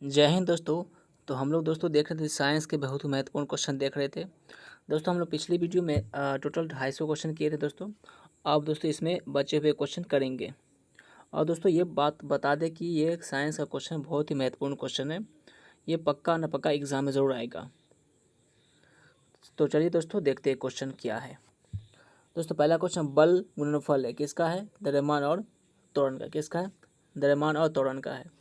जय हिंद दोस्तों। तो हम लोग दोस्तों देख रहे थे साइंस के बहुत ही महत्वपूर्ण क्वेश्चन देख रहे थे। दोस्तों हम लोग पिछली वीडियो में टोटल 250 क्वेश्चन किए थे दोस्तों। अब दोस्तों इसमें बचे हुए क्वेश्चन करेंगे। और दोस्तों ये बात बता दें कि ये साइंस का क्वेश्चन बहुत ही महत्वपूर्ण क्वेश्चन है। ये पक्का न पक्का एग्जाम में ज़रूर आएगा। तो चलिए दोस्तों देखते हैं क्वेश्चन क्या है। दोस्तों पहला क्वेश्चन बल गुणनफल है, किसका है? द्रव्यमान और त्वरण का। किसका है? द्रव्यमान और त्वरण का है।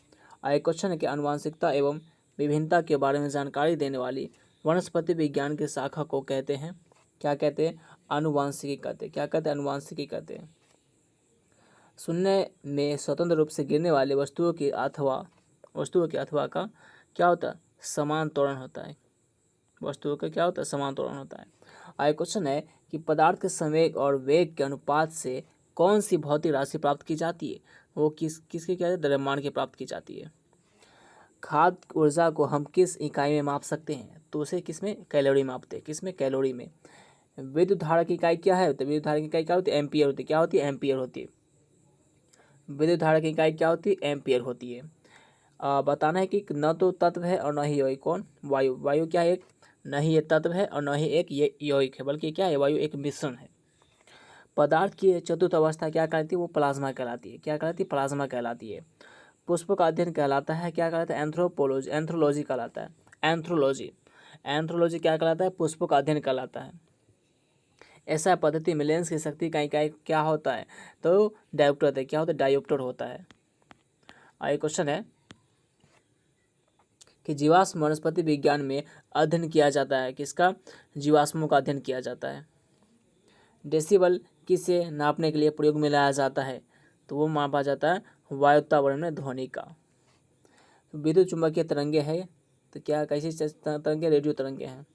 आगे क्वेश्चन है कि आनुवंशिकता एवं विभिन्नता के बारे में जानकारी देने वाली वनस्पति विज्ञान की शाखा को कहते हैं? क्या कहते हैं? आनुवंशिकी कहते हैं। क्या कहते हैं? आनुवंशिकी कहते हैं। शून्य में स्वतंत्र रूप से गिरने वाली वस्तुओं की अथवा का क्या होता है? समान त्वरण होता है। वस्तुओं का क्या होता है? समान त्वरण होता है। आगे क्वेश्चन है कि पदार्थ के संवेग और वेग के अनुपात से कौन सी भौतिक राशि प्राप्त की जाती है? वो किसकी क्या है? द्रव्यमान की प्राप्त की जाती है। खाद्य ऊर्जा को हम किस इकाई में माप सकते हैं? तो उसे किसमें? कैलोरी मापते हैं। किसमें? कैलोरी में। विद्युत धारा की इकाई क्या है? तो विद्युत धारा की इकाई क्या होती है? एम्पियर होती है। क्या होती है? एम्पियर होती है। विद्युत धारा की इकाई क्या होती है? एम्पियर होती है। बताना है कि न तो तत्व है और न ही यौगिक। कौन? वायु। वायु क्या है? एक न ही ये तत्व है और न ही एक ये यौगिक है, बल्कि क्या है? वायु एक मिश्रण है। पदार्थ की चतुर्थ अवस्था क्या कहलाती है? वो प्लाज्मा कहलाती है। क्या कहलाती है? प्लाज्मा कहलाती है। पुष्प का अध्ययन कहलाता है? क्या कहलाता है? एंथ्रोपोलॉजी। एंथ्रोलॉजी कहलाता है। एंथ्रोलॉजी। एंथ्रोलॉजी क्या कहलाता है? पुष्प का अध्ययन कहलाता है। ऐसा पद्धति में लेंस की शक्ति का इकाई क्या होता है? तो डायोप्टर है। क्या होता है? डायोप्टर होता है। आगे क्वेश्चन है कि जीवाश्म वनस्पति विज्ञान में अध्ययन किया जाता है। किसका? जीवाश्मों का अध्ययन किया जाता है। डेसिबल किसे नापने के लिए प्रयोग में लाया जाता है? तो वो मापा जाता है वायुतावरण में ध्वनि का। विद्युत चुंबकीय तरंगे है तो क्या कैसी तरंगे? रेडियो तरंगे हैं।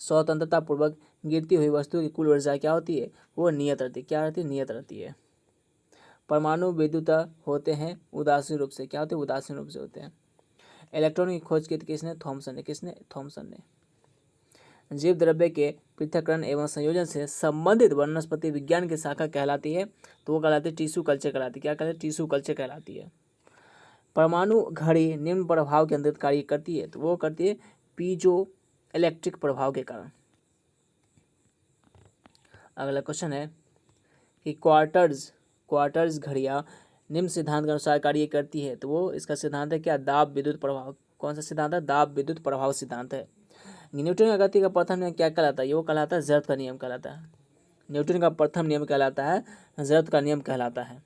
स्वतंत्रता पूर्वक गिरती हुई वस्तु की कुल ऊर्जा क्या होती है? वो नियत रहती है। क्या रहती है? नियत रहती है। परमाणु विद्युत होते हैं उदासीन रूप से। क्या होते हैं? उदासीन रूप से होते हैं। इलेक्ट्रॉन की खोज की किसने? थॉमसन ने। किसने? थॉमसन ने। जीव द्रव्य के पृथक्करण एवं संयोजन से संबंधित वनस्पति विज्ञान की शाखा कहलाती है तो वो कहलाती है टिश्यू कल्चर कहलाती है। क्या कहलाती है? टिश्यू कल्चर कहलाती है। परमाणु घड़ी निम्न प्रभाव के अंतर्गत कार्य करती है तो वो करती है पीजो इलेक्ट्रिक प्रभाव के कारण। अगला क्वेश्चन है कि क्वार्टर्स घड़ियां निम्न सिद्धांत के अनुसार कार्य करती है तो वो इसका सिद्धांत है क्या? दाब विद्युत प्रभाव। कौन सा सिद्धांत है? दाब विद्युत प्रभाव सिद्धांत है। न्यूटन का गति का प्रथम नियम क्या कहलाता है? वो कहलाता है जड़त्व का नियम कहलाता है। न्यूटन का प्रथम नियम कहलाता है जड़त्व का नियम कहलाता है।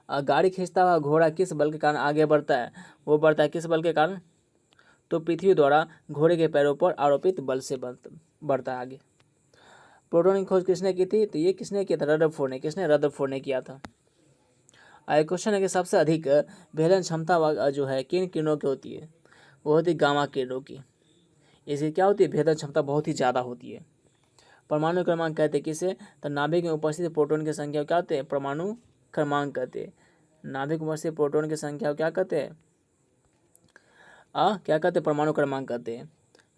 गाड़ी खींचता हुआ घोड़ा किस बल के कारण आगे बढ़ता है? वो बढ़ता है किस बल के कारण? तो पृथ्वी द्वारा घोड़े के पैरों पर आरोपित बल से बढ़ता है आगे। प्रोटॉन की खोज किसने की थी? तो ये किसने किया था? रदरफोर्ड ने। किसने? रदरफोर्ड ने किया था। आगे क्वेश्चन है कि सबसे अधिक भेदन क्षमता जो है किन किरणों की होती है? वो होती है गामा किरणों की। इसकी क्या होती है? भेदन क्षमता बहुत ही ज़्यादा होती है। परमाणु क्रमांक कहते हैं किसे? तो नाभिक में उपस्थित प्रोटॉन की संख्या क्या होते हैं? परमाणु क्रमांक कहते हैं। नाभिक में उपस्थित प्रोटॉन की संख्या क्या कहते हैं? क्या कहते हैं? परमाणु क्रमांक कहते हैं।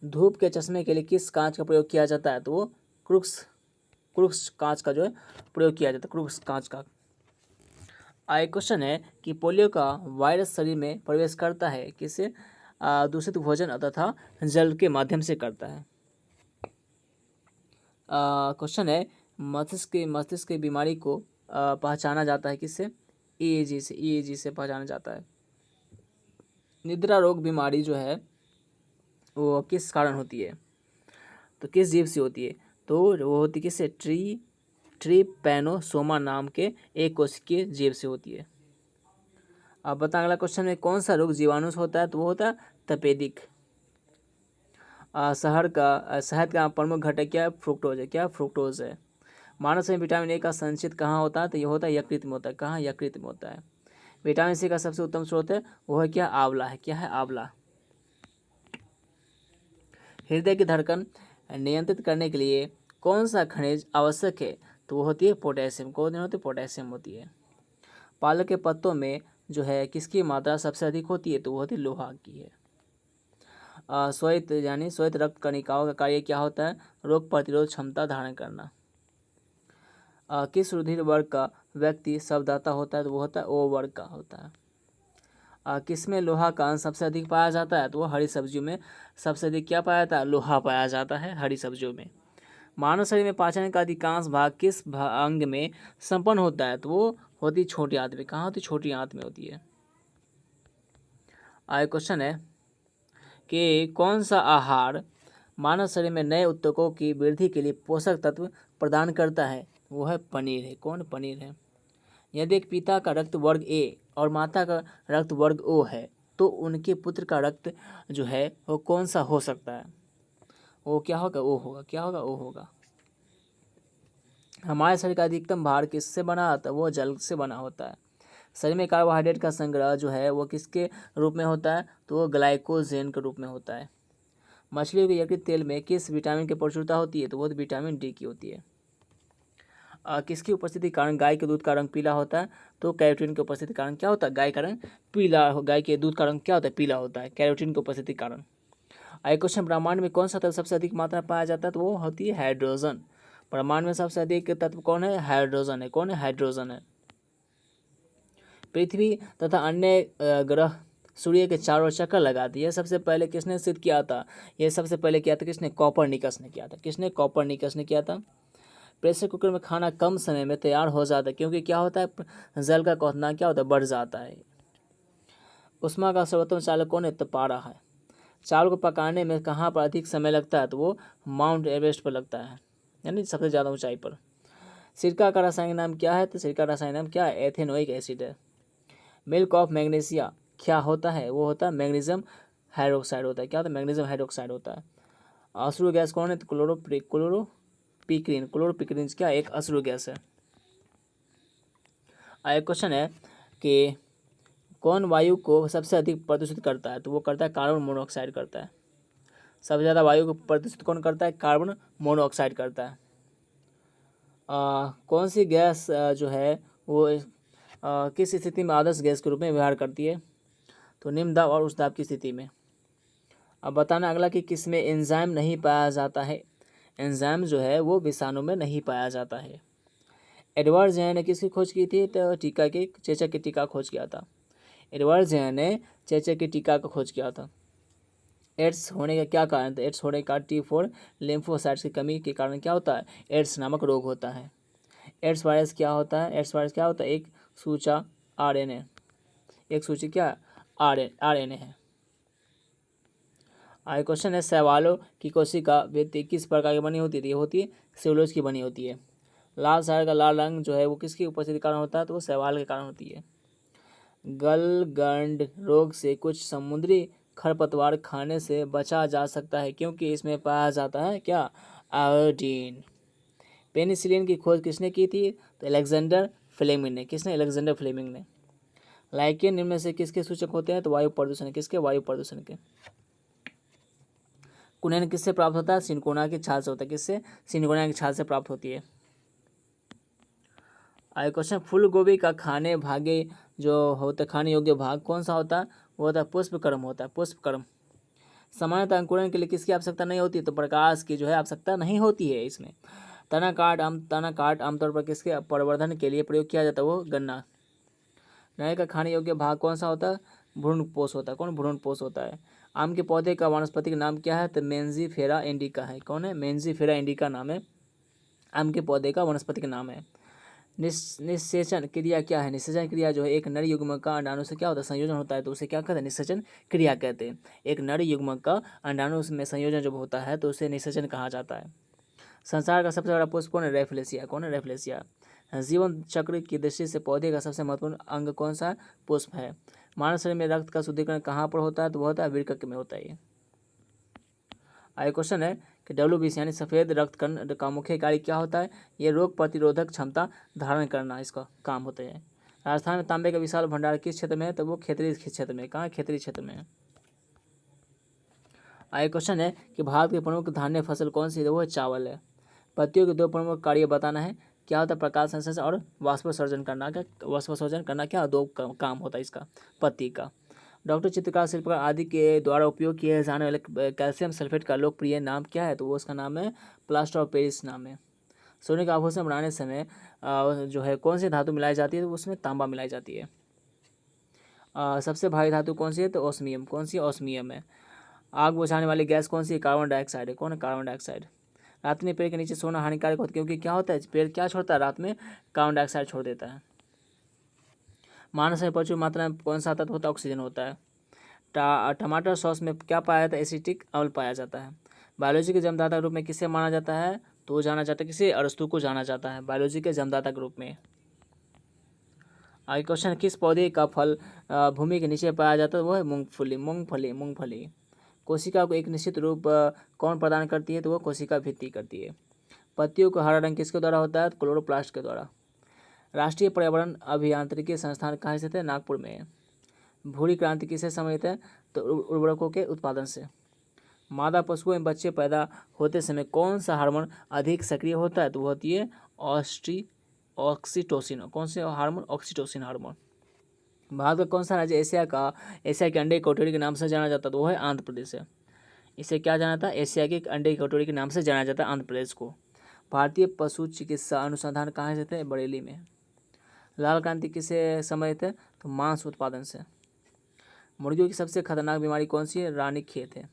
धूप के चश्मे के लिए किस कांच का प्रयोग किया जाता है? तो वो क्रुक्स कांच का जो है प्रयोग किया जाता है। क्रुक्स कांच का। आगे क्वेश्चन है कि पोलियो का वायरस शरीर में प्रवेश करता है किससे? दूषित भोजन तथा जल के माध्यम से करता है। क्वेश्चन है मस्तिष्क की बीमारी को पहचाना जाता है किससे? ईईजी से। ईईजी से पहचाना जाता है। निद्रा रोग बीमारी जो है वो किस कारण होती है? तो किस जीव से होती है? तो वो होती है किससे? ट्रीपैनोसोमा नाम के एक कोशिकीय जीव से होती है। अब बता अगला क्वेश्चन में कौन सा रोग जीवाणु से होता है? तो वो होता है तपेदिक। शहद का प्रमुख घटक क्या है? फ्रुक्टोज है। क्या? फ्रुक्टोज है। मानव शरीर में विटामिन ए का संचित कहाँ होता है? तो ये होता है यकृत में होता है। कहाँ? यकृत में होता है। विटामिन सी का सबसे उत्तम स्रोत है वो है क्या? आंवला है। क्या है? आंवला। हृदय की धड़कन नियंत्रित करने के लिए कौन सा खनिज आवश्यक है? तो वो होती है पोटेशियम। कौन होती है? पोटेशियम होती है। पालक के पत्तों में जो है किसकी मात्रा सबसे अधिक होती है? तो वो होती है लोहा की है। श्वेत यानी श्वेत रक्त कणिकाओं का कार्य क्या होता है? रोग प्रतिरोध क्षमता धारण करना। किस रुधिर वर्ग का व्यक्ति शवदाता होता है? तो वो होता है ओ वर्ग का होता है। किस में लोहा का अंश सबसे अधिक पाया जाता है? तो वो हरी सब्जियों में सबसे अधिक क्या पाया जाता है? लोहा पाया जाता है हरी सब्जियों में। मानव शरीर में पाचन का अधिकांश भाग किस अंग में संपन्न होता है? तो वो होती छोटी आंत में। कहाँ होती? छोटी आंत में होती है। आगे क्वेश्चन है कि कौन सा आहार मानव शरीर में नए ऊतकों की वृद्धि के लिए पोषक तत्व प्रदान करता है? वो है पनीर है। कौन? पनीर है। यदि एक पिता का रक्त वर्ग ए और माता का रक्त वर्ग ओ है तो उनके पुत्र का रक्त जो है वो कौन सा हो सकता है? वो क्या होगा? ओ होगा। क्या होगा? ओ होगा। हमारे शरीर का अधिकतम भार किससे बना होता है? वो जल से बना होता है। शरीर में कार्बोहाइड्रेट का संग्रह जो है वो किसके रूप में होता है? तो वो ग्लाइकोजेन के रूप में होता है। मछलियों के यकृत तेल में किस विटामिन की प्रचुरता होती है? तो वो विटामिन डी की होती है। किसकी उपस्थिति के कारण गाय के दूध का रंग पीला होता है? तो कैरोटीन की उपस्थिति के कारण क्या होता है? गाय का रंग पीला, गाय के दूध का रंग क्या होता है? पीला होता है, कैरोटीन की उपस्थिति के कारण। क्वेश्चन, ब्रह्मांड में कौन सा तत्व सबसे अधिक मात्रा में पाया जाता है? तो वो होती है हाइड्रोजन। ब्रह्मांड में सबसे अधिक तत्व कौन है? हाइड्रोजन है। कौन है? हाइड्रोजन है। पृथ्वी तथा अन्य ग्रह सूर्य के चारों ओर चक्कर लगाती है, सबसे पहले किसने सिद्ध किया था? ये सबसे पहले किया था किसने? कॉपरनिकस ने किया था। किसने? कॉपरनिकस ने किया था। प्रेशर कुकर में खाना कम समय में तैयार हो जाता है क्योंकि क्या होता है? जल का क्वथनांक क्या होता है? बढ़ जाता है। उष्मा का सर्वोत्तम चालक कौन है? तो पारा है। चावल को पकाने में कहाँ पर अधिक समय लगता है? तो वो माउंट एवरेस्ट पर लगता है, यानी सबसे ज़्यादा ऊंचाई पर। सिरका का रासायनिक नाम क्या है? तो सिरका का रासायनिक नाम क्या है? एथेनोइक एसिड है। मिल्क ऑफ मैग्नीशिया क्या होता है? वो होता है मैग्नीशियम हाइड्रोक्साइड होता है। क्या होता है? मैग्नीशियम हाइड्रोक्साइड होता है। अश्रु गैस कौन है? तो क्लोरोपिक्रीन। क्लोरोपिक्रीन क्या? एक अश्रु गैस है। एक क्वेश्चन है कि कौन वायु को सबसे अधिक प्रदूषित करता है? तो वो करता है कार्बन मोनोऑक्साइड करता है। सबसे ज़्यादा वायु को प्रदूषित कौन करता है? कार्बन मोनोऑक्साइड करता है। कौन सी गैस जो है वो किस स्थिति में आदर्श गैस के रूप में व्यवहार करती है? तो निम्न दाब और उच्च दाब की स्थिति में। अब बताना अगला कि किस में एंजाइम नहीं पाया जाता है? एंजाइम जो है वो विषाणु में नहीं पाया जाता है। एडवर्ड जेनर ने किसकी खोज की थी? तो टीका की, चेचक की टीका खोज किया था। एडवर्ड जेनर ने चेचक की टीका का खोज किया था। एड्स होने का क्या कारण था? एड्स होने का T4 लिम्फोसाइट्स की कमी के कारण क्या होता है? एड्स नामक रोग होता है। एड्स वायरस क्या होता है? एड्स वायरस क्या होता है? एक सूचा RNA, एक सूची क्या? RNA है। आगे क्वेश्चन है, शैवालों की कोशिका व्यक्ति किस प्रकार की बनी होती है? ये होती है सेलुलोज की बनी होती है। लाल शहर का लाल रंग जो है वो किसकी उपस्थिति के कारण होता है? तो वो शैवाल के कारण होती है। गलगंड रोग से कुछ समुद्री खरपतवार खाने से बचा जा सकता है क्योंकि इसमें पाया जाता है क्या? आयोडीन। पेनिसिलिन की खोज किसने की थी? तो अलेक्जेंडर फ्लेमिंग ने। किसने? अलेक्जेंडर फ्लेमिंग ने। लाइकेन निम्न में से किसके सूचक होते हैं? तो वायु प्रदूषण। किसके? वायु प्रदूषण के। कुनैन किससे प्राप्त होता है? सिनकोना की छाल से होता है। किससे? सिनकोना की छाल से प्राप्त होती है। आगे क्वेश्चन, फूल गोभी का खाने भागे जो होता है, खाने योग्य भाग कौन सा होता है? वो होता है पुष्पक्रम होता है। पुष्पक्रम। सामान्यतः अंकुरण के लिए किसकी आवश्यकता नहीं होती? तो प्रकाश की जो है आवश्यकता नहीं होती है इसमें। तना काट आमतौर पर किसके प्रवर्धन के लिए प्रयोग किया जाता है? वो गन्ना। नए का खाने योग्य भाग कौन सा होता है? भ्रूणपोष होता है। कौन? भ्रूणपोष होता है। आम के पौधे का वानस्पतिक नाम क्या है? तो मेंजीफेरा इंडिका है। कौन है? मेंजीफेरा इंडिका नाम है आम के पौधे का, वानस्पतिक नाम है। निषेचन क्रिया क्या है? निषेचन क्रिया जो है एक नर युग्मक का अंडाणु से क्या होता है? संयोजन होता है, तो उसे क्या कहते हैं? निषेचन क्रिया कहते हैं। एक नर युग्मक का अंडाणु में संयोजन जब होता है तो उसे निषेचन कहा जाता है। संसार का सबसे बड़ा पुष्प कौन है? रेफलेशिया। कौन है? रेफलेशिया। जीवन चक्र की दृष्टि से पौधे का सबसे महत्वपूर्ण अंग कौन सा? पुष्प है। मानव शरीर में रक्त का शुद्धिकरण कहाँ पर होता है? तो वो होता है वृक्क में होता है। आगे क्वेश्चन है कि WBC यानी सफ़ेद रक्त कण का मुख्य कार्य क्या होता है? ये रोग प्रतिरोधक क्षमता धारण करना इसका काम होता है। राजस्थान में तांबे का विशाल भंडार किस क्षेत्र में है? तो वो क्षेत्रीय क्षेत्र में। कहाँ? क्षेत्रीय क्षेत्र में है। आगे क्वेश्चन है कि भारत की प्रमुख धान्य फसल कौन सी है? वो चावल है। पत्तियों के दो प्रमुख कार्य बताना है। क्या होता है? प्रकाश संश्लेषण और वाष्पोत्सर्जन करना। वाष्पोत्सर्जन करना क्या? दो काम होता है इसका, पत्ती का। डॉक्टर चित्रकार शिल्पकार आदि के द्वारा उपयोग किए जाने वाले कैल्शियम सल्फेट का लोकप्रिय नाम क्या है? तो वो उसका नाम है प्लास्टर ऑफ पेरिस नाम है। सोने का आभूषण बनाने समय जो है कौन सी धातु मिलाई जाती है? तो उसमें तांबा मिलाई जाती है। सबसे भारी धातु कौन सी है? तो ऑस्मियम। कौन सी? ऑस्मियम है। आग बुझाने वाली गैस कौन सी है? कार्बन डाइऑक्साइड है। कौन है? Carbon dioxide. रात में पेड़ के नीचे सोना हानिकारक होता है क्योंकि क्या होता है? पेड़ क्या छोड़ता है? रात में कार्बन डाइऑक्साइड छोड़ देता है। मानव शरीर में प्रचुर मात्रा में कौन सा तत्व होता है? ऑक्सीजन होता है। टमाटर सॉस में क्या पाया जाता है? एसिटिक अम्ल पाया जाता है। बायोलॉजी के जन्मदाता के रूप में किसे माना जाता है? तो वो जाना जाता है किसे? अरस्तु को जाना जाता है बायोलॉजी के जन्मदाता के रूप में। आगे क्वेश्चन, किस पौधे का फल भूमि के नीचे पाया जाता है? वो है मूंगफली। मूंगफली मूंगफली। कोशिका को एक निश्चित रूप कौन प्रदान करती है? तो वो कोशिका भित्ति करती है। पत्तियों का हरा रंग किसके द्वारा होता है? क्लोरोप्लास्ट के द्वारा। राष्ट्रीय पर्यावरण अभियांत्रिकी संस्थान कहाँ स्थित है? नागपुर में है। भूरी क्रांति किससे संबंधित है? तो उर्वरकों के उत्पादन से। मादा पशुओं में बच्चे पैदा होते समय कौन सा हार्मोन अधिक सक्रिय होता है? तो वो होती है ऑक्सीटोसिन। कौन से हार्मोन? Oxytocin hormone. भारत का कौन सा राज्य एशिया के अंडे की कटोरी के नाम से जाना जाता है? तो वो है आंध्र प्रदेश है। इसे क्या जाना था? एशिया के अंडे की कटोरी के नाम से जाना जाता है आंध्र प्रदेश को। भारतीय पशु चिकित्सा अनुसंधान कहाँ स्थित है? बरेली में। लाल क्रांति किसे संबंधित है? तो मांस उत्पादन से। मुर्गियों की सबसे खतरनाक बीमारी कौन सी है? रानीखेत है।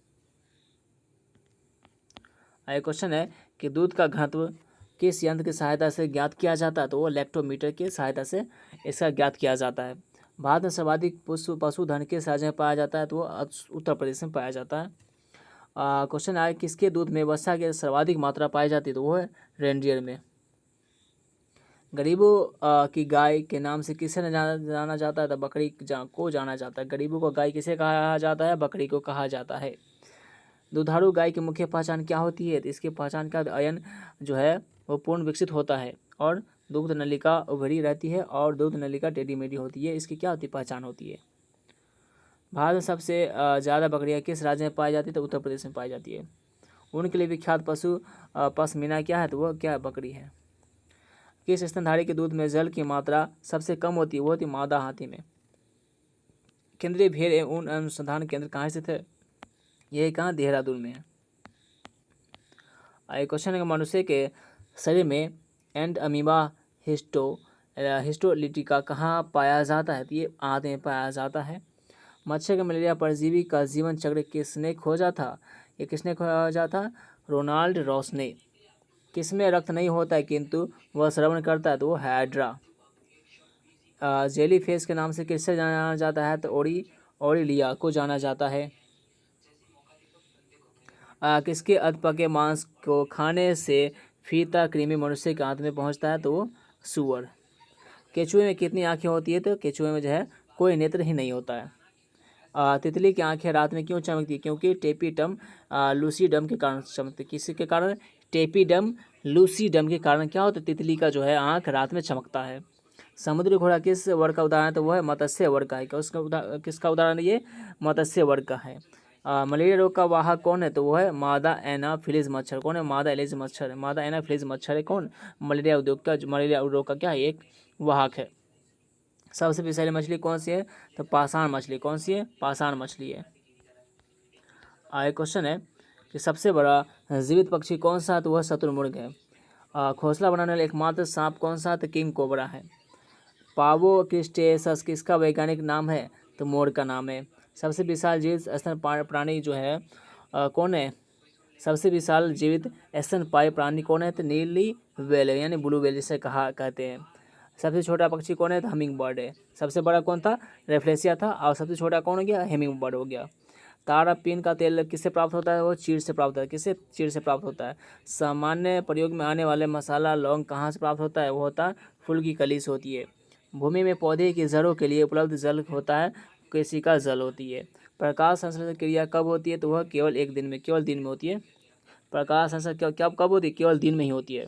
आगे क्वेश्चन है कि दूध का घनत्व किस यंत्र की सहायता से ज्ञात किया जाता है? तो वो लैक्टोमीटर की सहायता से इसका ज्ञात किया जाता है। भारत में सर्वाधिक पशुधन किस राज्य में पाया जाता है? तो वो उत्तर प्रदेश में पाया जाता है। क्वेश्चन आए, किसके दूध में वसा की सर्वाधिक मात्रा पाई जाती है? तो वो है रेनडियर में। गरीबों की गाय के नाम से किसे जाना जाता है? तो बकरी को जाना जाता है। गरीबों को गाय किसे कहा जाता है? बकरी को कहा जाता है। दुधारू गाय की मुख्य पहचान क्या होती है? तो इसकी पहचान का अयन जो है वो पूर्ण विकसित होता है और दुग्ध नलिका उभरी रहती है और दुग्ध नलिका टेढ़ी मेढ़ी होती है। इसकी क्या होती है? पहचान होती है। भारत में सबसे ज़्यादा बकरियां किस राज्य में पाई जाती है? तो उत्तर प्रदेश में पाई जाती है। उनके लिए विख्यात पशु पशमीना क्या है? तो वह क्या है? बकरी है। किस स्तनधारी के दूध में जल की मात्रा सबसे कम होती है? वो होती है मादा हाथी में। केंद्रीय भेड़ एवं ऊन अनुसंधान केंद्र कहाँ स्थित है? यह कहाँ? देहरादून में है। एक क्वेश्चन है, मनुष्य के शरीर में एंड अमीबा हिस्टोलिटिका कहाँ पाया जाता है? तो ये आंत में पाया जाता है। मच्छर के मलेरिया परजीवी का जीवन चक्र किसने खोजा था? ये किसने खोजा था? रोनाल्ड रॉस ने। किसमें रक्त नहीं होता है किंतु वह श्रवण करता है? तो वो हाइड्रा। जेली फेस के नाम से किससे जाना जाता है? तो ओरिलिया को जाना जाता है। किसके अधपके मांस को खाने से फीता कृमि मनुष्य के आंत में पहुंचता है? तो वो सुअर। केचुए में कितनी आंखें होती है? तो केचुए में जो है कोई नेत्र ही नहीं होता है। तितली की आंखें रात में क्यों चमकती है? क्योंकि टेपीडम लूसीडम के कारण चमकती। किसी के कारण? टेपीडम लूसीडम के कारण क्या होता है? तितली का जो है आंख रात में चमकता है। समुद्री घोड़ा किस वर्ग का उदाहरण है? तो वह है मत्स्य वर्ग का है। किसका उदाहरण है? ये मत्स्य वर्ग का है। मलेरिया रोग का वाहक कौन है? तो वो है मादा एनाफिलीज मच्छर। कौन है? मादा एलिज मच्छर है। मादा एनाफिलीज मच्छर है कौन? मलेरिया रोग का क्या है? एक वाहक है। सबसे विषैली मछली कौन सी है? तो पाषाण मछली। कौन सी है? पाषाण मछली है। आगे क्वेश्चन है कि सबसे बड़ा जीवित पक्षी कौन सा है? तो वह शुतुरमुर्ग है। घोंसला बनाने वाला एकमात्र सांप कौन सा है? तो किंग कोबरा है। पावो क्रिस्टेसस किसका वैज्ञानिक नाम है? तो मोर का नाम है। सबसे विशाल जीवित स्तनपायी प्राणी जो है कौन है? सबसे विशाल जीवित स्तनपायी प्राणी कौन है? तो नीली व्हेल यानी ब्लू व्हेल जिसे कहते हैं। सबसे छोटा पक्षी कौन है? तो हमिंग बर्ड है। सबसे बड़ा कौन था? रेफ्लेसिया था। और सबसे छोटा कौन हो गया? हमिंग बर्ड हो गया। तारा पीन का तेल किससे प्राप्त होता है? वो चीड़ से प्राप्त होता है। किससे? चीड़ से प्राप्त होता है। सामान्य प्रयोग में आने वाले मसाला लौंग कहाँ से प्राप्त होता है? वो होता है फूल की कली से होती है। भूमि में पौधे की जड़ों के लिए उपलब्ध जल होता है केशिका जल होती है। प्रकाश संश्लेषण क्रिया कब होती है? तो वह केवल दिन में होती है। प्रकाश संश्लेषण कब होती है? केवल दिन में ही होती है।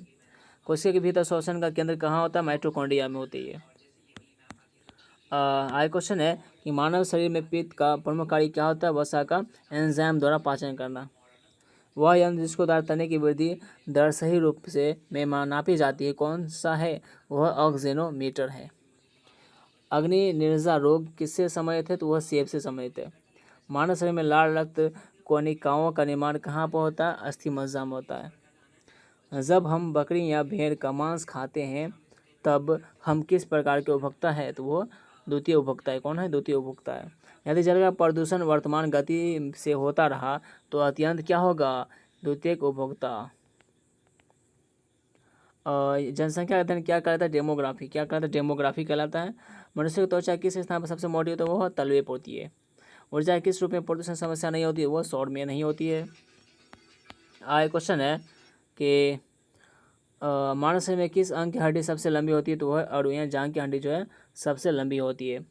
कोशिका के भीतर श्वसन का केंद्र कहाँ होता है? माइटोकॉन्ड्रिया में होती है। आगे क्वेश्चन है कि मानव शरीर में पित्त का प्रमुख कार्य क्या होता है? वसा का एंजाइम द्वारा पाचन करना। वह यंत्र जिसको द्वारा तने की वृद्धि दर सही रूप से में नापी जाती है कौन सा है? वह ऑक्सीजनोमीटर है। अग्नि निर्जा रोग किससे संबंधित है? तो वह सेब से संबंधित है। मानव शरीर में लाल रक्त कोशिकाओं का निर्माण कहाँ पर होता है? अस्थि मज्जा में होता है। जब हम बकरी या भेड़ का मांस खाते हैं तब हम किस प्रकार के उपभोक्ता है? तो वो द्वितीय उपभोक्ता है। कौन है? द्वितीय उपभोक्ता है। यदि जल का प्रदूषण वर्तमान गति से होता रहा तो अत्यंत क्या होगा? द्वितीयक उपभोक्ता। जनसंख्या अध्ययन क्या कहलाता है? डेमोग्राफी। क्या कहलाता है? डेमोग्राफी कहलाता है। मनुष्य की त्वचा किस स्थान पर सबसे मोटी होती है? वो तलवे पर होती है। ऊर्जा किस रूप में प्रदूषण समस्या नहीं होती है? वो सौर में नहीं होती है। क्वेश्चन है कि मानव शरीर में किस अंग की हड्डी सबसे लंबी होती है? तो वह अरुया जांघ की हड्डी जो है सबसे लंबी होती है।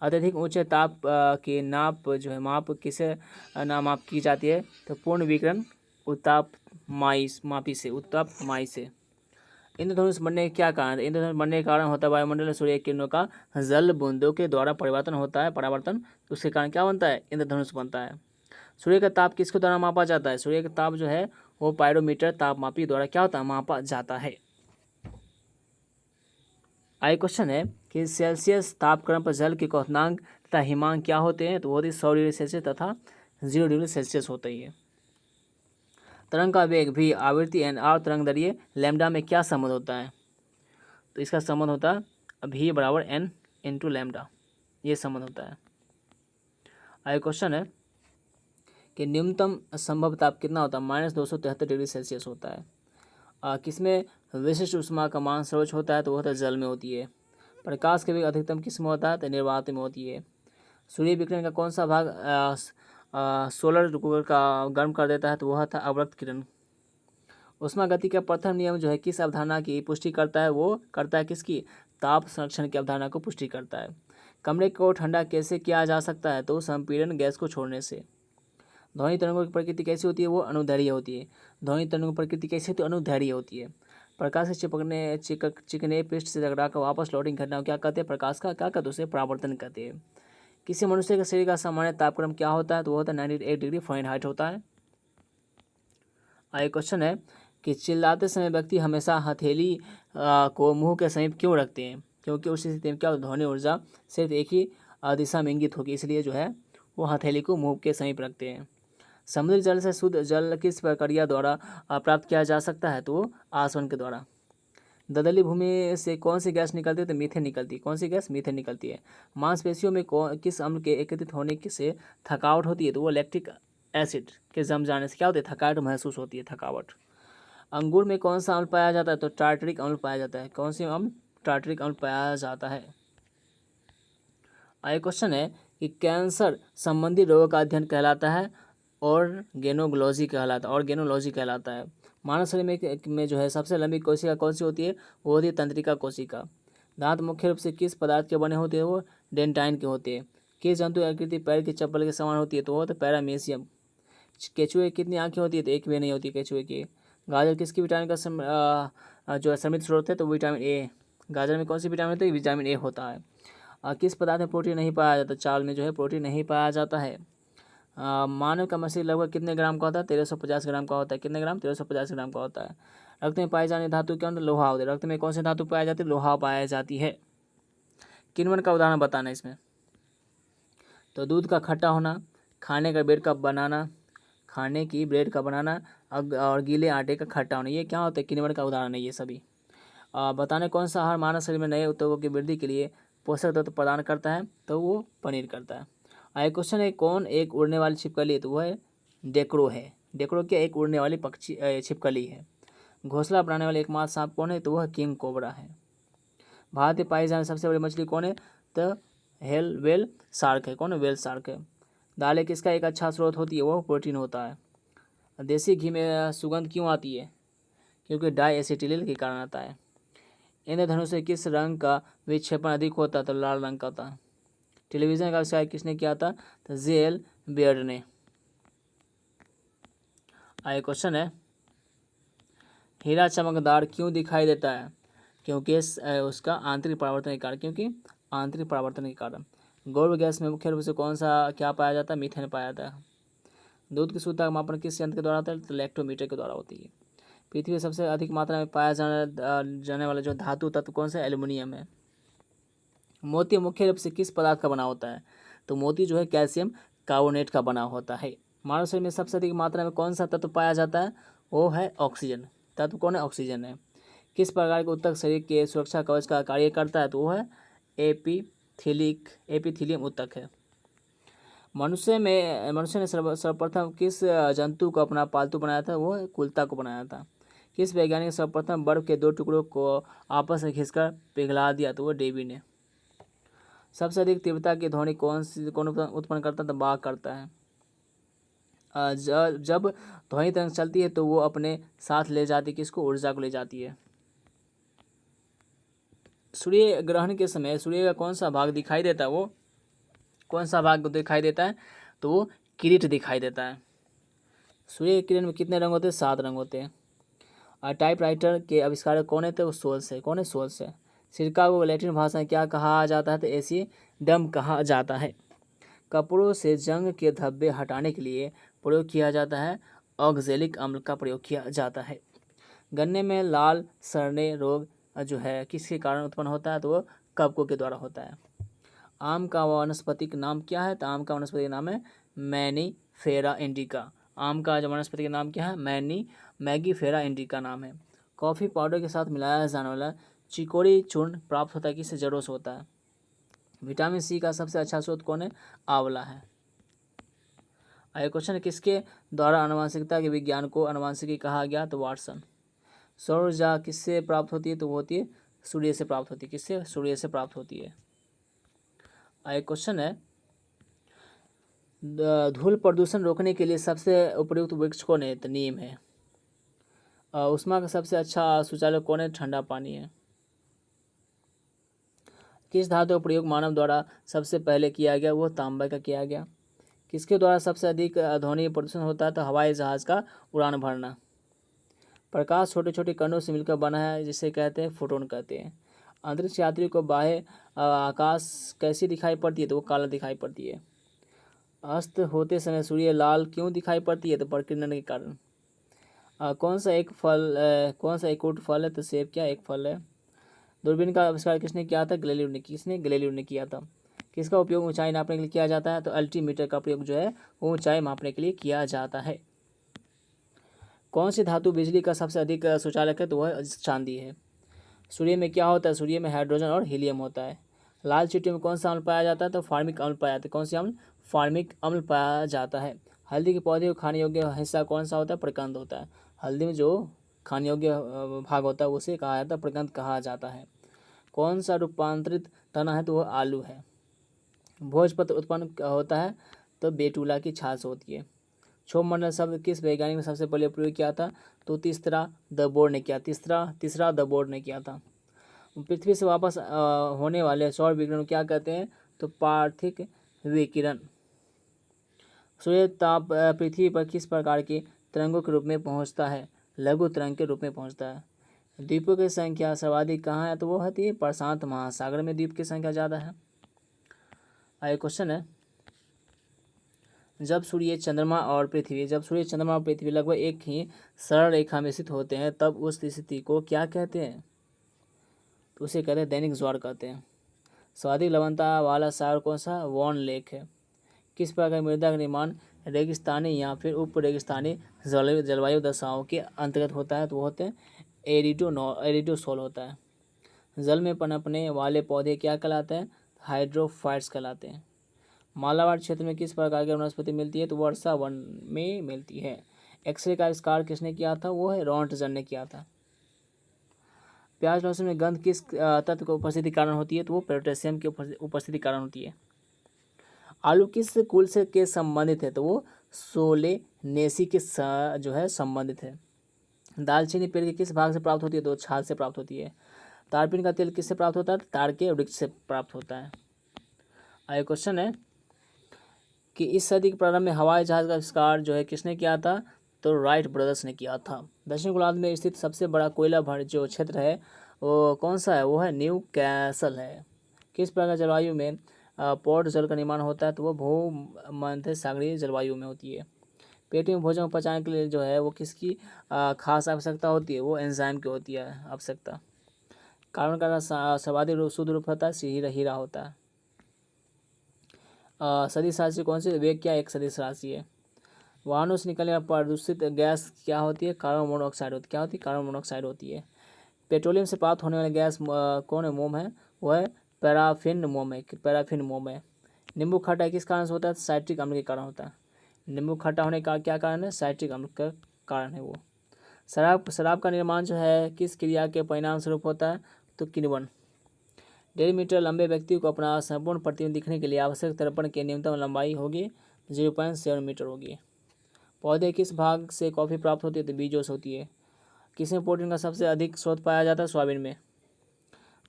अत्यधिक ऊंचे ताप की नाप जो है माप किसे माप की जाती है? तो पूर्ण विकिरण उत्ताप मापी से, उत्ताप माई से। इंद्रधनुष बनने के क्या कारण है? इंद्रधनुष बनने के कारण होता है वायुमंडल सूर्य किरणों का जल बूंदों के द्वारा परिवर्तन होता है, परावर्तन। उसके कारण क्या बनता है? इंद्रधनुष बनता है। सूर्य का ताप किसके द्वारा मापा जाता है? सूर्य का ताप जो है वो पायरोमीटर तापमापी द्वारा क्या होता है? मापा जाता है। क्वेश्चन है कि सेल्सियस तापक्रम पर जल के क्वथनांक तथा हिमांक क्या होते हैं? तो वो होती है 100 डिग्री सेल्सियस तथा 0 डिग्री सेल्सियस होता है। तरंग का वेग भी, आवृत्ति एन और तरंग दैर्ध्य लैम्डा में क्या संबंध होता है? तो इसका संबंध होता है भी बराबर एन इंटू लैम्डा, ये संबंध होता है। आगे क्वेश्चन है कि न्यूनतम संभव ताप कितना होता है? -273 डिग्री सेल्सियस होता है। किसमें विशिष्ट ऊष्मा का मान सर्वोच्च होता है? तो वो होता है जल में होती है। प्रकाश के वेग अधिकतम किस में होता है? तो निर्वात में होती है। सूर्य विकिरण का कौन सा भाग सोलर को का गर्म कर देता है? तो वह था अवरक्त किरण। ऊष्मा गति का प्रथम नियम जो है किस अवधारणा की पुष्टि करता है? वो करता है किसकी? ताप संरक्षण की अवधारणा को पुष्टि करता है। कमरे को ठंडा कैसे किया जा सकता है? तो संपीड़न गैस को छोड़ने से। ध्वनि तरंगों की प्रकृति कैसी होती है? वो अनुदैर्घ्य होती है। ध्वनि तरंगों की प्रकृति कैसी होती है? अनुदैर्घ्य होती है। प्रकाश से चिकने पृष्ठ से टकरा कर वापस लौटिंग घटना को क्या कहते हैं? प्रकाश का क्या कहते हैं? उसे परावर्तन कहते हैं। किसी मनुष्य के शरीर का सामान्य तापक्रम क्या होता है? तो वो होता है 98 डिग्री फ़ारेनहाइट होता है। आगे क्वेश्चन है कि चिल्लाते समय व्यक्ति हमेशा हथेली को मुंह के समीप क्यों रखते हैं? क्योंकि उस स्थिति में क्या ध्वनि ऊर्जा सिर्फ एक ही दिशा में इंगित होगी, इसलिए जो है वो हथेली को मुंह के समीप रखते हैं। समुद्री जल से शुद्ध जल किस प्रक्रिया द्वारा प्राप्त किया जा सकता है? तो आसवन के द्वारा। दलदली भूमि से कौन सी गैस निकलती है? तो मीथेन निकलती है। कौन सी गैस? मीथेन निकलती है। मांसपेशियों में किस अम्ल के एकत्रित होने से थकावट होती है? तो वो लैक्टिक एसिड के जम जाने से क्या होती है? थकावट महसूस होती है, थकावट। अंगूर में कौन सा अम्ल पाया जाता है? तो टार्टरिक अम्ल पाया जाता है। कौन सी अम्ल? टार्टरिक अम्ल पाया जाता है। आगे क्वेश्चन है कि कैंसर संबंधी रोगों का अध्ययन कहलाता है ऑर्गेनोलॉजी कहलाता है। मानव शरीर में जो है सबसे लंबी कोशिका कौन सी होती है? वो होती है तंत्रिका कोशिका। दांत मुख्य रूप से किस पदार्थ के बने होते हैं? वो डेंटाइन के होते हैं। किस जंतु की आकृति पैर की चप्पल के समान होती है? तो वो होता है पैरामीशियम। केचुए की कितनी आंखें होती है? तो एक भी नहीं होती केचुए की। गाजर किसकी विटामिन का जो है समृद्ध स्रोत है? तो विटामिन ए। गाजर में कौन सी विटामिन होती है? विटामिन ए होता है। किस पदार्थ में प्रोटीन नहीं पाया जाता? चावल में जो है प्रोटीन नहीं पाया जाता है। मानव का मस्तिष्क लगभग कितने ग्राम का होता है? 1350 ग्राम का होता है। कितने ग्राम? 1350 ग्राम का होता है। रक्त में पाई जाने धातु क्या होता है? लोहा होता है। रक्त में कौन सी धातु पाई जाती है? लोहा पाया जाती है। किण्वन का उदाहरण बताना इसमें। तो दूध का खट्टा होना, खाने का ब्रेड का बनाना, खाने की ब्रेड का बनाना और गीले आटे का खट्टा होना, ये क्या होता है? किण्वन का उदाहरण है ये सभी। बताने कौन सा आहार मानव शरीर में नए ऊतकों की वृद्धि के लिए पोषक तत्व प्रदान करता है? तो वो पनीर करता है। आगे क्वेश्चन है कौन एक उड़ने वाली छिपकली है? तो वह डेकड़ो है। डेकड़ो क्या? एक उड़ने वाली पक्षी छिपकली है। घोंसला बनाने वाले एकमात्र सांप कौन है? तो वह किंग कोबरा है। भारत में पाई जाने सबसे बड़ी मछली कौन है? तो वेल शार्क है। कौन है? वेल शार्क है। दालें किसका एक अच्छा स्रोत होती है? वो प्रोटीन होता है। देसी घी में सुगंध क्यों आती है? क्योंकि डाई एसिटिलिल के कारण आता है। इंद्रधनुष से किस रंग का विक्षेपण अधिक होता है? तो लाल रंग का होता है। टेलीविजन का आविष्कार किसने किया था? तो जेल बियर्ड ने। आगे क्वेश्चन है हीरा चमकदार क्यों दिखाई देता है? क्योंकि उसका आंतरिक परावर्तन के कारण। क्योंकि आंतरिक परावर्तन के कारण। गौरव गैस में मुख्य रूप से कौन सा क्या पाया जाता है? मीथेन पाया जाता है। दूध की शुद्धता का मापन किस यंत्र के द्वारा होता है? तो लैक्टोमीटर के द्वारा होती है। पृथ्वी में सबसे अधिक मात्रा में पाया जाने वाला जो धातु तत्व कौन सा? एल्युमिनियम है। मोती मुख्य रूप से किस पदार्थ का बना होता है? तो मोती जो है कैल्शियम कार्बोनेट का बना होता है। मानव शरीर में सबसे अधिक मात्रा में कौन सा तत्व पाया जाता है? वो है ऑक्सीजन। तत्व कौन है? ऑक्सीजन है। किस प्रकार के ऊतक शरीर के सुरक्षा कवच का कार्य करता है? तो वो है एपिथेलियम एपिथीलियम ऊतक है। मनुष्य ने सर्वप्रथम किस जंतु को अपना पालतू बनाया था? वो कुत्ता को बनाया था। किस वैज्ञानिक ने सर्वप्रथम बर्फ के 2 टुकड़ों को आपस में खींचकर पिघला दिया? तो वो डेवी ने। सबसे अधिक तीव्रता की ध्वनि कौन उत्पन्न करता है? तो बाघ करता है। जब ध्वनि तरंग चलती है तो वो अपने साथ ले जाती है किसको? ऊर्जा को ले जाती है। सूर्य ग्रहण के समय सूर्य का कौन सा भाग दिखाई देता है? वो कौन सा भाग दिखाई देता है? तो वो किरीट दिखाई देता है। सूर्य की किरण में कितने रंग होते हैं? 7 रंग होते हैं। टाइपराइटर के आविष्कारक कौन है? तो वो सोल्स है। कौन है? सोल्स है। सिरका को लैटिन भाषा में क्या कहा जाता है? तो एसिडम कहा जाता है। कपड़ों से जंग के धब्बे हटाने के लिए प्रयोग किया जाता है ऑक्जेलिक अम्ल का प्रयोग किया जाता है। गन्ने में लाल सड़ने रोग जो है किसके कारण उत्पन्न होता है? तो वो कवकों के द्वारा होता है। आम का वानस्पतिक नाम क्या है? तो आम का वनस्पतिक नाम है मैनीफेरा इंडिका। आम का जो वनस्पति का नाम क्या है? मैगीफेरा इंडिका नाम है। कॉफ़ी पाउडर के साथ मिलाया जाने वाला चिकोरी चूर्ण प्राप्त होता है किससे? जड़ों से होता है। विटामिन सी का सबसे अच्छा स्रोत कौन है? आंवला है। आगे क्वेश्चन है, किसके द्वारा आनुवंशिकता के विज्ञान को आनुवंशिकी कहा गया? तो वाटसन। सौर ऊर्जा किससे प्राप्त होती है? तो वो होती है सूर्य से प्राप्त होती है। किससे? सूर्य से प्राप्त होती है। आगे क्वेश्चन है, धूल प्रदूषण रोकने के लिए सबसे उपयुक्त वृक्ष कौन है? तो नीम है। उष्मा का सबसे अच्छा शौचालय कौन है? ठंडा पानी है। किस धातु का प्रयोग मानव द्वारा सबसे पहले किया गया? वो तांबा का किया गया। किसके द्वारा सबसे अधिक ध्वनि प्रदूषण होता है? तो हवाई जहाज का उड़ान भरना। प्रकाश छोटे छोटे कणों से मिलकर बना है जिसे कहते हैं फोटोन कहते हैं। अंतरिक्ष यात्री को बाह्य आकाश कैसी दिखाई पड़ती है? तो वो काला दिखाई पड़ती है। अस्त होते समय सूर्य लाल क्यों दिखाई पड़ती है? तो प्रकीर्णन के कारण। कौन सा एक फ्रूट फल है? तो सेब क्या एक फल है। दूरबीन का आविष्कार किसने किया था? गैलीलियो ने। किसने? गैलीलियो ने किया था। किसका उपयोग ऊंचाई नापने के लिए किया जाता है? तो अल्टीमीटर का प्रयोग जो है वो ऊंचाई मापने के लिए किया जाता है। कौन सी धातु बिजली का सबसे अधिक सुचालक है? तो वह चांदी है। सूर्य में क्या होता है? सूर्य में हाइड्रोजन और हीलियम होता है। लाल चींटियों में कौन सा अम्ल पाया जाता है? तो फार्मिक अम्ल पाया जाता है। कौन सी अम्ल? फार्मिक अम्ल पाया जाता है। हल्दी के पौधे को खाने योग्य हिस्सा कौन सा होता है? प्रकंद होता है। हल्दी में जो खाने योग्य भाग होता है उसे कहा जाता है प्रकंद कहा जाता है। कौन सा रूपांतरित तना है? तो वह आलू है। भोजपत्र उत्पन्न होता है तो बेटुला की छाछ होती है। क्षोभ मंडल शब्द किस वैज्ञानिक ने सबसे पहले प्रयोग किया था? तो तीसरा द बोर्ड ने किया। तीसरा द बोर्ड ने किया था। पृथ्वी से वापस होने वाले सौर विकिरण को क्या कहते हैं? तो पार्थिक विकिरण। सूर्य ताप पृथ्वी पर किस प्रकार के तरंगों के रूप में पहुंचता है? लघु तरंग के रूप में पहुंचता है। द्वीपों की संख्या सर्वाधिक कहाँ है? तो वो होती है प्रशांत महासागर में द्वीप की संख्या ज़्यादा है। आगे क्वेश्चन है, जब सूर्य चंद्रमा और पृथ्वी लगभग एक ही सरल रेखा में स्थित होते हैं तब उस स्थिति को क्या कहते हैं? तो उसे कहते हैं दैनिक ज्वार कहते हैं। सर्वाधिक लवणता वाला सागर कौन सा? वॉन लेक है। किस प्रकार की मृदा का निर्माण रेगिस्तानी या फिर उप रेगिस्तानी जलवायु दशाओं के अंतर्गत होता है? तो वो होते हैं एरिडोसोल होता है। जल में पनपने वाले पौधे क्या कहलाते हैं? हाइड्रोफाइट्स कहलाते हैं। मालाबार क्षेत्र में किस प्रकार की वनस्पति मिलती है? तो वर्षा वन में मिलती है। एक्सरे का आविष्कार किसने किया था? वो है रॉन्टजन ने किया था। प्याज लहसुन में गंध किस तत्व की उपस्थिति कारण होती है? तो वो पोटेशियम की उपस्थिति कारण होती है। आलू किस कुल से के संबंधित है? तो वो सोलेनेसी के जो है संबंधित है। दालचीनी पेड़ के किस भाग से प्राप्त होती है? तो छाल से प्राप्त होती है। तारपीन का तेल किससे प्राप्त होता है? ताड़ के वृक्ष से प्राप्त होता है। आगे क्वेश्चन है कि इस सदी के प्रारंभ में हवाई जहाज का आविष्कार जो है किसने किया था? तो राइट ब्रदर्स ने किया था। दक्षिण गोलार्ध में स्थित सबसे बड़ा कोयला भर जो क्षेत्र है वो कौन सा है? वो है न्यू कैसल है। किस प्रकार जलवायु में पौध जल का निर्माण होता है? तो वो भूमध्य सागरीय जलवायु में होती है। पेट में भोजन को पचाने के लिए जो है वो किसकी खास आवश्यकता होती है? वो एंजाइम की होती है आवश्यकता। कार्बन का सर्वाधिक शुद्ध रूप होता है हीरा होता है। सदिश राशि कौन सी? वेग क्या एक सदिश राशि है। वाहनों से निकलने वाली प्रदूषित गैस क्या होती है? कार्बन मोनोऑक्साइड होती है। क्या होती है? कार्बन मोनोऑक्साइड होती है। पेट्रोलियम से प्राप्त होने वाली गैस कौन है? मोम है। वह है पैराफिन मोम है। नींबू खट्टा किस कारण से होता है? साइट्रिक अम्ल के कारण होता है। नींबू खट्टा होने का क्या कारण है? साइट्रिक अम्ल का कारण है वो। शराब का निर्माण जो है किस क्रिया के परिणाम स्वरूप होता है? तो किण्वन। 1.5 मीटर लंबे व्यक्ति को अपना संपूर्ण प्रतिबिंब दिखने के लिए आवश्यक दर्पण की न्यूनतम लंबाई होगी 0.7 मीटर होगी। पौधे किस भाग से कॉफ़ी प्राप्त होती है? तो बीजों से होती है। किसमें प्रोटीन का सबसे अधिक स्रोत पाया जाता है? सोयाबीन में।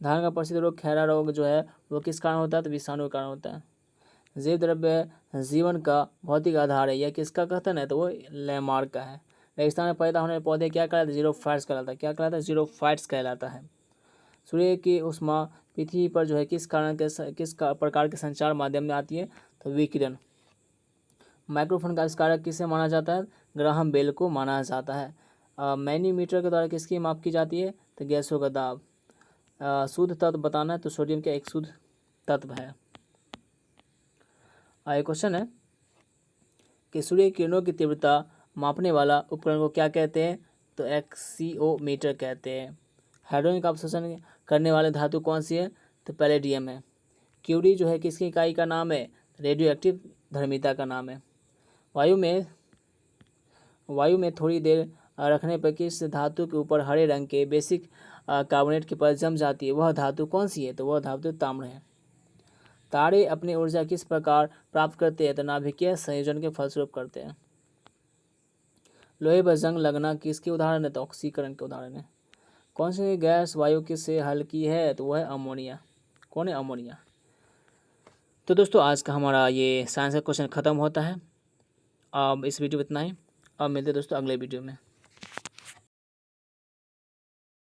धान का प्रसिद्ध रोग खैरा रोग जो है वो किस कारण होता है? तो विषाणु के कारण होता है। जैव द्रव्य जीवन का भौतिक आधार है, यह किसका कथन है? तो वो लैमार्क का है। रेगिस्तान में पैदा होने वाले पौधे क्या कहलाते हैं? जीरोफाइट्स कहलाता है। क्या कहलाता है? जीरोफाइट्स कहलाता है। सूर्य की ऊष्मा पृथ्वी पर जो है किस प्रकार के संचार माध्यम में आती है? तो विकिरण। माइक्रोफोन का आविष्कारक किसे माना जाता है? ग्राहम बेल को माना जाता है। मैनीमीटर के द्वारा किसकी माप की जाती है? तो गैसों का दाब। शुद्ध तत्व बताना है तो सोडियम का एक शुद्ध तत्व है। एक क्वेश्चन है कि सूर्य किरणों की तीव्रता मापने वाला उपकरण को क्या कहते हैं? तो एक्सीओमीटर कहते हैं। हाइड्रोजन का अवशोषण करने वाले धातु कौन सी है? तो पैलेडियम है। क्यूरी जो है किसकी इकाई का नाम है? रेडियो एक्टिव धर्मिता का नाम है। वायु में थोड़ी देर रखने पर किस धातु के ऊपर हरे रंग के बेसिक कार्बोनेट की परत जम जाती है? वह धातु कौन सी है? तो वह धातु ताम्र है। तारे अपनी ऊर्जा किस प्रकार प्राप्त करते हैं? तो नाभिकीय संयोजन के फलस्वरूप करते हैं। लोहे पर जंग लगना किसके उदाहरण है? तो ऑक्सीकरण के उदाहरण है। कौन सी गैस वायु किससे हल्की है? तो वह है अमोनिया। कौन है? अमोनिया। तो दोस्तों आज का हमारा ये साइंस का क्वेश्चन ख़त्म होता है। अब इस वीडियो में इतना ही। अब मिलते हैं दोस्तों अगले वीडियो में।